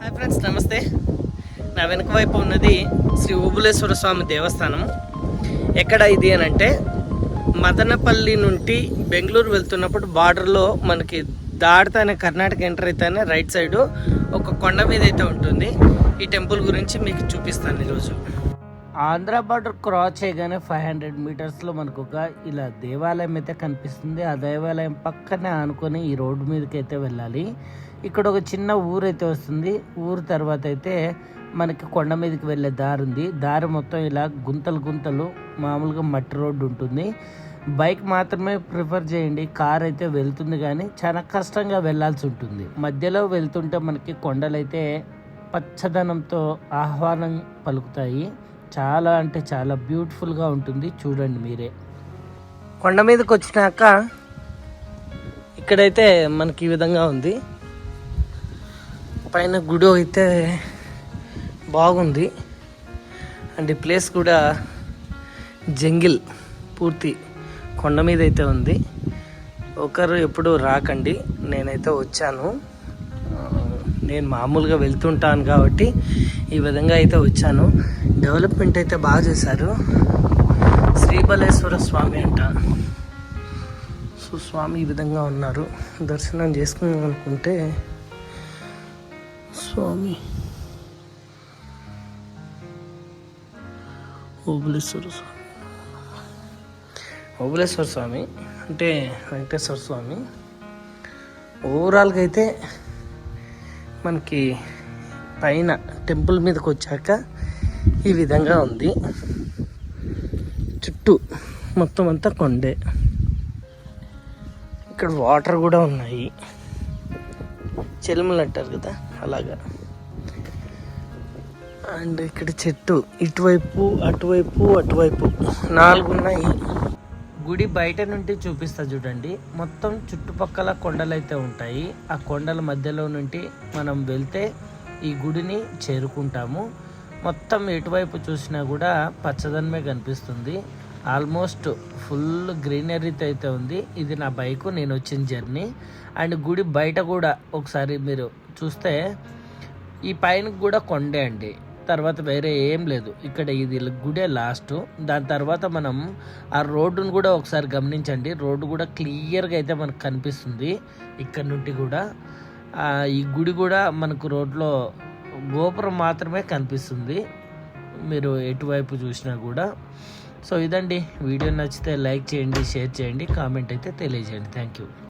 Hi friends, నమస్తే. నా వెనుక వైపు ఉన్నది శ్రీ ఓబులేశ్వర స్వామి దేవస్థానం. ఎక్కడ ఇది అని అంటే మదనపల్లి నుండి బెంగళూరు వెళ్తున్నప్పుడు బార్డర్లో మనకి దాటితేనే కర్ణాటక ఎంటర్ అయితేనే రైట్ సైడు ఒక కొండ మీద అయితే ఉంటుంది. ఈ టెంపుల్ గురించి మీకు చూపిస్తాను ఈరోజు. ఆంధ్ర బార్డర్ క్రాస్ చేయగానే 500 మీటర్స్లో మనకు ఒక ఇలా దేవాలయం అయితే కనిపిస్తుంది. ఆ దేవాలయం పక్కనే ఆనుకొని ఈ రోడ్డు మీదకి అయితే వెళ్ళాలి. ఇక్కడ ఒక చిన్న ఊరు అయితే వస్తుంది. ఊరు తర్వాత అయితే మనకి కొండ మీదకి వెళ్ళే దారి ఉంది. దారి మొత్తం ఇలా గుంతలు గుంతలు, మామూలుగా మట్టి రోడ్డు ఉంటుంది. బైక్ మాత్రమే ప్రిఫర్ చేయండి. కార్ అయితే వెళ్తుంది కానీ చాలా కష్టంగా వెళ్ళాల్సి ఉంటుంది. మధ్యలో వెళ్తుంటే మనకి కొండలైతే పచ్చదనంతో ఆహ్వానం పలుకుతాయి. చాలా అంటే చాలా బ్యూటిఫుల్గా ఉంటుంది. చూడండి మీరే. కొండ మీదకి వచ్చినాక ఇక్కడైతే మనకి ఈ విధంగా ఉంది. పైన గుడి అయితే బాగుంది. అండ్ ఈ ప్లేస్ కూడా జంగిల్ పూర్తి కొండ మీద అయితే ఉంది. ఒకరు ఎప్పుడు రాకండి. నేనైతే వచ్చాను. నేను మామూలుగా వెళ్తుంటాను కాబట్టి ఈ విధంగా అయితే వచ్చాను. డెవలప్మెంట్ అయితే బాగా చేశారు. శ్రీబలేశ్వర స్వామి అంట. సో స్వామి ఈ విధంగా ఉన్నారు. దర్శనం చేసుకున్నాం అనుకుంటే స్వామి ఓబులేశ్వర స్వామి, ఓబులేశ్వర స్వామి అంటే వెంకటేశ్వర స్వామి. ఓవరాల్గా అయితే మనకి పైన టెంపుల్ మీదకి వచ్చాక ఈ విధంగా ఉంది. చుట్టూ మొత్తం అంతా కొండే. ఇక్కడ వాటర్ కూడా ఉన్నాయి. చెలుములు అంటారు కదా, అలాగా. అండ్ ఇక్కడ చెట్టు ఇటువైపు అటువైపు అటువైపు 4 ఉన్నాయి. గుడి బయట నుండి చూపిస్తా చూడండి. మొత్తం చుట్టుపక్కల కొండలు అయితే ఉంటాయి. ఆ కొండల మధ్యలో నుండి మనం వెళ్తే ఈ గుడిని చేరుకుంటాము. మొత్తం ఎటువైపు చూసినా కూడా పచ్చదనమే కనిపిస్తుంది. ఆల్మోస్ట్ ఫుల్ గ్రీనరీతో అయితే ఉంది. ఇది నా బైకు, నేను వచ్చిన జర్నీ. అండ్ గుడి బయట కూడా ఒకసారి మీరు చూస్తే ఈ పైన కూడా కొండే అండి. తర్వాత వేరే ఏం లేదు. ఇక్కడ ఇది గుడే లాస్ట్. దాని తర్వాత మనం ఆ రోడ్డును కూడా ఒకసారి గమనించండి. రోడ్డు కూడా క్లియర్గా అయితే మనకు కనిపిస్తుంది. ఇక్కడ నుండి కూడా ఈ గుడి కూడా మనకు రోడ్లో గోపురం మాత్రమే కనిపిస్తుంది, మీరు ఎటువైపు చూసినా కూడా. సో ఇదండి వీడియో. నచ్చితే లైక్ చేయండి, షేర్ చేయండి, కామెంట్ అయితే తెలియజేయండి. Thank you.